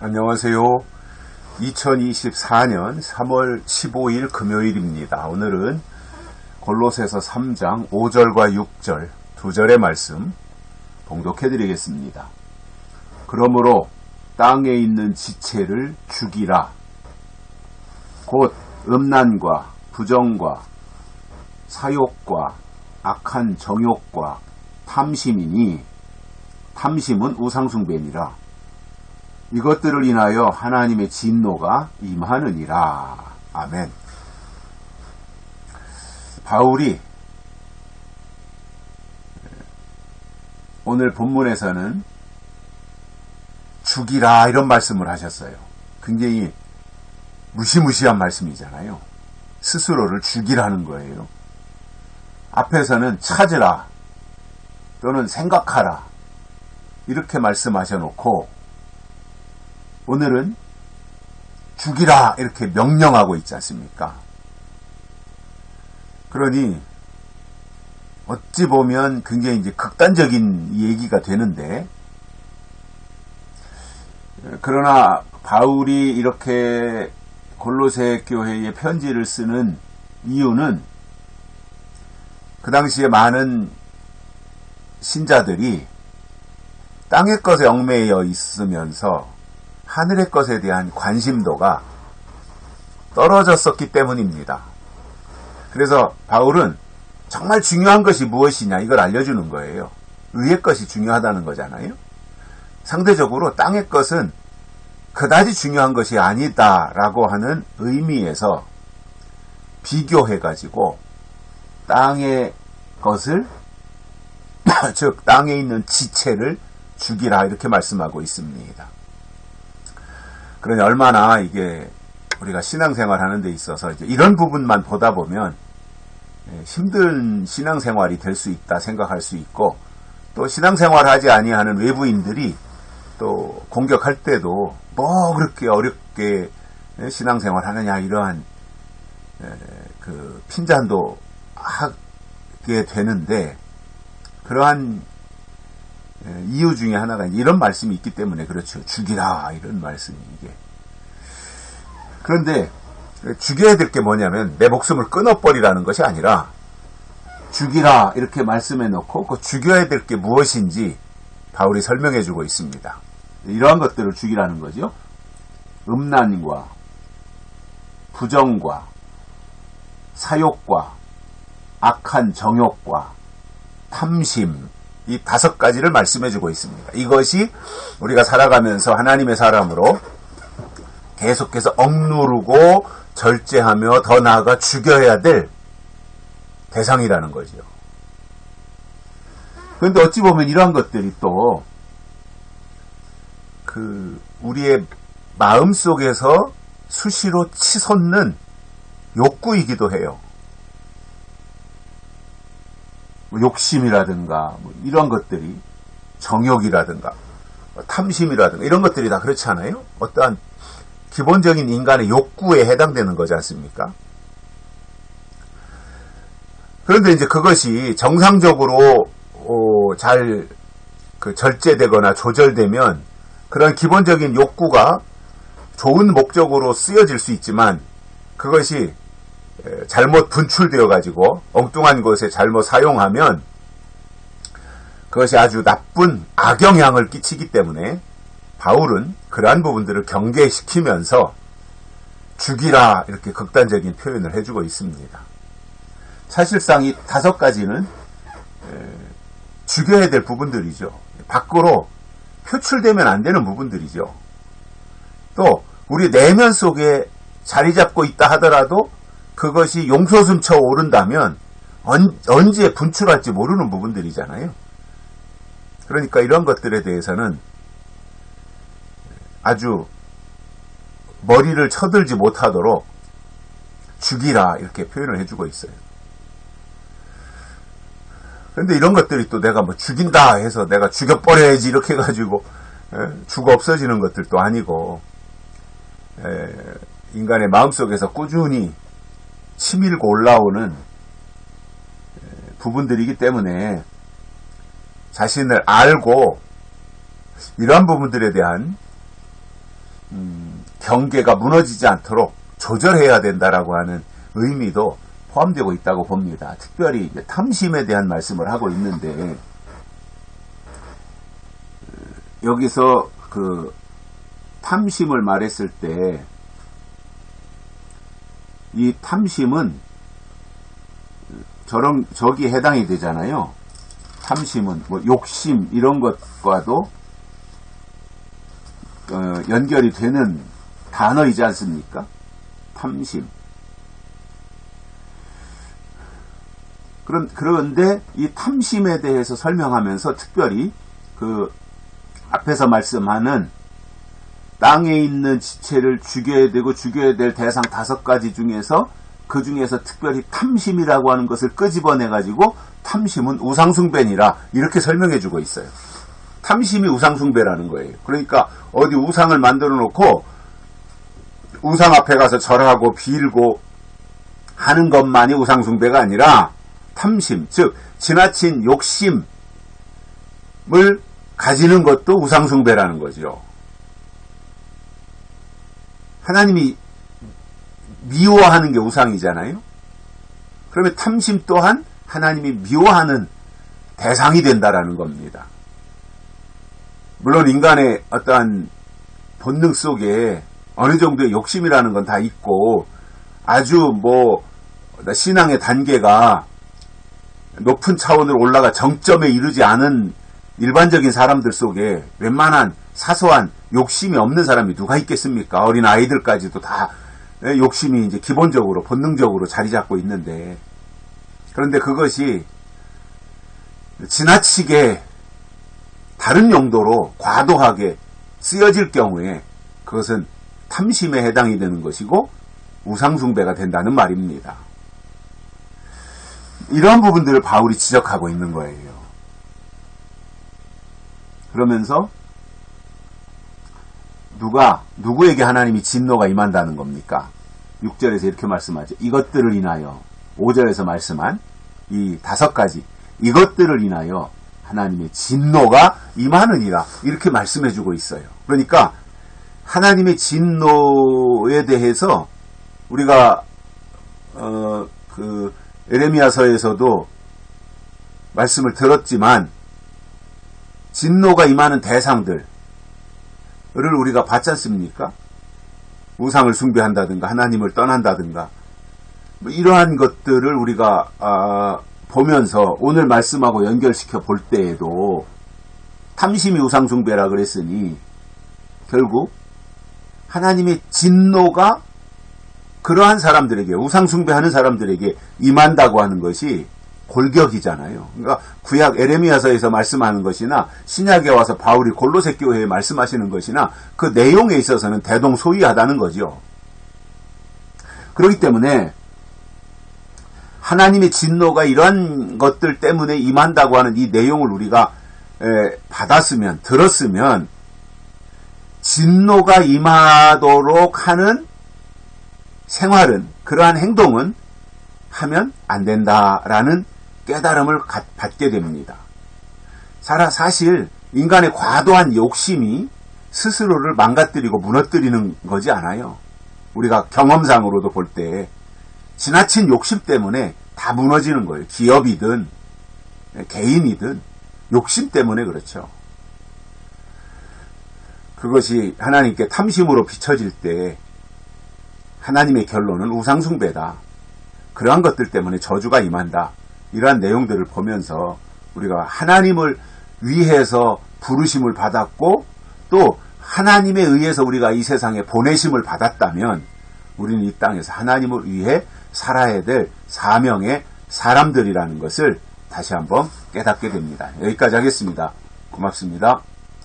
안녕하세요. 2024년 3월 15일 금요일입니다. 오늘은 골로새서 3장 5절과 6절 두 절의 말씀 봉독해 드리겠습니다. 그러므로 땅에 있는 지체를 죽이라. 곧 음란과 부정과 사욕과 악한 정욕과 탐심이니 탐심은 우상숭배니라. 이것들을 인하여 하나님의 진노가 임하느니라. 아멘. 바울이 오늘 본문에서는 죽이라 이런 말씀을 하셨어요. 굉장히 무시무시한 말씀이잖아요. 스스로를 죽이라는 거예요. 앞에서는 찾으라 또는 생각하라 이렇게 말씀하셔놓고 오늘은 죽이라 이렇게 명령하고 있지 않습니까? 그러니 어찌 보면 굉장히 이제 극단적인 얘기가 되는데, 그러나 바울이 이렇게 골로새 교회에 편지를 쓰는 이유는 그 당시에 많은 신자들이 땅의 것에 얽매여 있으면서 하늘의 것에 대한 관심도가 떨어졌었기 때문입니다. 그래서 바울은 정말 중요한 것이 무엇이냐 이걸 알려주는 거예요. 의의 것이 중요하다는 거잖아요. 상대적으로 땅의 것은 그다지 중요한 것이 아니다라고 하는 의미에서 비교해가지고 땅의 것을 즉 땅에 있는 지체를 죽이라 이렇게 말씀하고 있습니다. 그러니 얼마나 이게 우리가 신앙생활 하는 데 있어서 이제 이런 부분만 보다 보면 힘든 신앙생활이 될 수 있다 생각할 수 있고, 또 신앙생활 하지 아니하는 외부인들이 또 공격할 때도 뭐 그렇게 어렵게 신앙생활 하느냐 이러한 그 핀잔도 하게 되는데, 그러한 이유 중에 하나가 이런 말씀이 있기 때문에 그렇죠. 죽이라 이런 말씀이 이게. 그런데 죽여야 될 게 뭐냐면 내 목숨을 끊어버리라는 것이 아니라 죽이라 이렇게 말씀해 놓고 그 죽여야 될 게 무엇인지 바울이 설명해 주고 있습니다. 이러한 것들을 죽이라는 거죠. 음란과 부정과 사욕과 악한 정욕과 탐심, 이 5가지를 말씀해 주고 있습니다. 이것이 우리가 살아가면서 하나님의 사람으로 계속해서 억누르고 절제하며 더 나아가 죽여야 될 대상이라는 거죠. 그런데 어찌 보면 이러한 것들이 또 우리의 마음 속에서 수시로 치솟는 욕구이기도 해요. 욕심이라든가 이런 것들이, 정욕이라든가 탐심이라든가 이런 것들이 다 그렇지 않아요? 어떠한 기본적인 인간의 욕구에 해당되는 거지 않습니까? 그런데 이제 그것이 정상적으로 잘 절제되거나 조절되면 그런 기본적인 욕구가 좋은 목적으로 쓰여질 수 있지만, 그것이 잘못 분출되어 가지고 엉뚱한 것에 잘못 사용하면 그것이 아주 나쁜 악영향을 끼치기 때문에 바울은 그러한 부분들을 경계시키면서 죽이라 이렇게 극단적인 표현을 해주고 있습니다. 사실상 이 5가지는 죽여야 될 부분들이죠. 밖으로 표출되면 안 되는 부분들이죠. 또 우리 내면 속에 자리 잡고 있다 하더라도 그것이 용솟음쳐 오른다면 언제 분출할지 모르는 부분들이잖아요. 그러니까 이런 것들에 대해서는 아주 머리를 쳐들지 못하도록 죽이라 이렇게 표현을 해주고 있어요. 그런데 이런 것들이 또 내가 뭐 죽인다 해서 내가 죽여버려야지 이렇게 해가지고 죽어 없어지는 것들도 아니고, 인간의 마음속에서 꾸준히 치밀고 올라오는 부분들이기 때문에 자신을 알고 이러한 부분들에 대한 경계가 무너지지 않도록 조절해야 된다라고 하는 의미도 포함되고 있다고 봅니다. 특별히 이제 탐심에 대한 말씀을 하고 있는데, 여기서 그 탐심을 말했을 때 이 탐심은 저기 해당이 되잖아요. 탐심은 뭐 욕심 이런 것과도 연결이 되는 단어이지 않습니까? 탐심. 그런데 이 탐심에 대해서 설명하면서 특별히 그 앞에서 말씀하는 땅에 있는 지체를 죽여야 되고 죽여야 될 대상 5가지 중에서 그 중에서 특별히 탐심이라고 하는 것을 끄집어내가지고 탐심은 우상숭배니라 이렇게 설명해주고 있어요. 탐심이 우상숭배라는 거예요. 그러니까 어디 우상을 만들어 놓고 우상 앞에 가서 절하고 빌고 하는 것만이 우상숭배가 아니라 탐심, 즉 지나친 욕심을 가지는 것도 우상숭배라는 거죠. 하나님이 미워하는 게 우상이잖아요. 그러면 탐심 또한 하나님이 미워하는 대상이 된다라는 겁니다. 물론 인간의 어떠한 본능 속에 어느 정도의 욕심이라는 건 다 있고 아주 뭐 신앙의 단계가 높은 차원으로 올라가 정점에 이르지 않은 일반적인 사람들 속에 웬만한 사소한 욕심이 없는 사람이 누가 있겠습니까? 어린 아이들까지도 다 욕심이 이제 기본적으로 본능적으로 자리 잡고 있는데, 그런데 그것이 지나치게 다른 용도로 과도하게 쓰여질 경우에 그것은 탐심에 해당이 되는 것이고 우상숭배가 된다는 말입니다. 이런 부분들을 바울이 지적하고 있는 거예요. 그러면서 누구에게 하나님이 진노가 임한다는 겁니까? 6절에서 이렇게 말씀하죠. 이것들을 인하여, 5절에서 말씀한 이 5가지, 이것들을 인하여 하나님의 진노가 임하느니라 이렇게 말씀해주고 있어요. 그러니까 하나님의 진노에 대해서 우리가 그 에레미야서에서도 말씀을 들었지만 진노가 임하는 대상들을 우리가 봤지 않습니까? 우상을 숭배한다든가 하나님을 떠난다든가 뭐 이러한 것들을 우리가 보면서 오늘 말씀하고 연결시켜 볼 때에도 탐심이 우상숭배라 그랬으니 결국 하나님의 진노가 그러한 사람들에게, 우상숭배하는 사람들에게 임한다고 하는 것이 골격이잖아요. 그러니까 구약 에레미야서에서 말씀하는 것이나 신약에 와서 바울이 골로새 교회에 말씀하시는 것이나 그 내용에 있어서는 대동소이하다는 거죠. 그렇기 때문에 하나님의 진노가 이러한 것들 때문에 임한다고 하는 이 내용을 우리가 받았으면, 들었으면 진노가 임하도록 하는 생활은, 그러한 행동은 하면 안 된다라는 깨달음을 받게 됩니다. 사실 인간의 과도한 욕심이 스스로를 망가뜨리고 무너뜨리는 거지 않아요. 우리가 경험상으로도 볼 때 지나친 욕심 때문에 다 무너지는 거예요. 기업이든 개인이든 욕심 때문에 그렇죠. 그것이 하나님께 탐심으로 비춰질 때 하나님의 결론은 우상숭배다. 그러한 것들 때문에 저주가 임한다. 이러한 내용들을 보면서 우리가 하나님을 위해서 부르심을 받았고 또 하나님에 의해서 우리가 이 세상에 보내심을 받았다면 우리는 이 땅에서 하나님을 위해 살아야 될 사명의 사람들이라는 것을 다시 한번 깨닫게 됩니다. 여기까지 하겠습니다. 고맙습니다.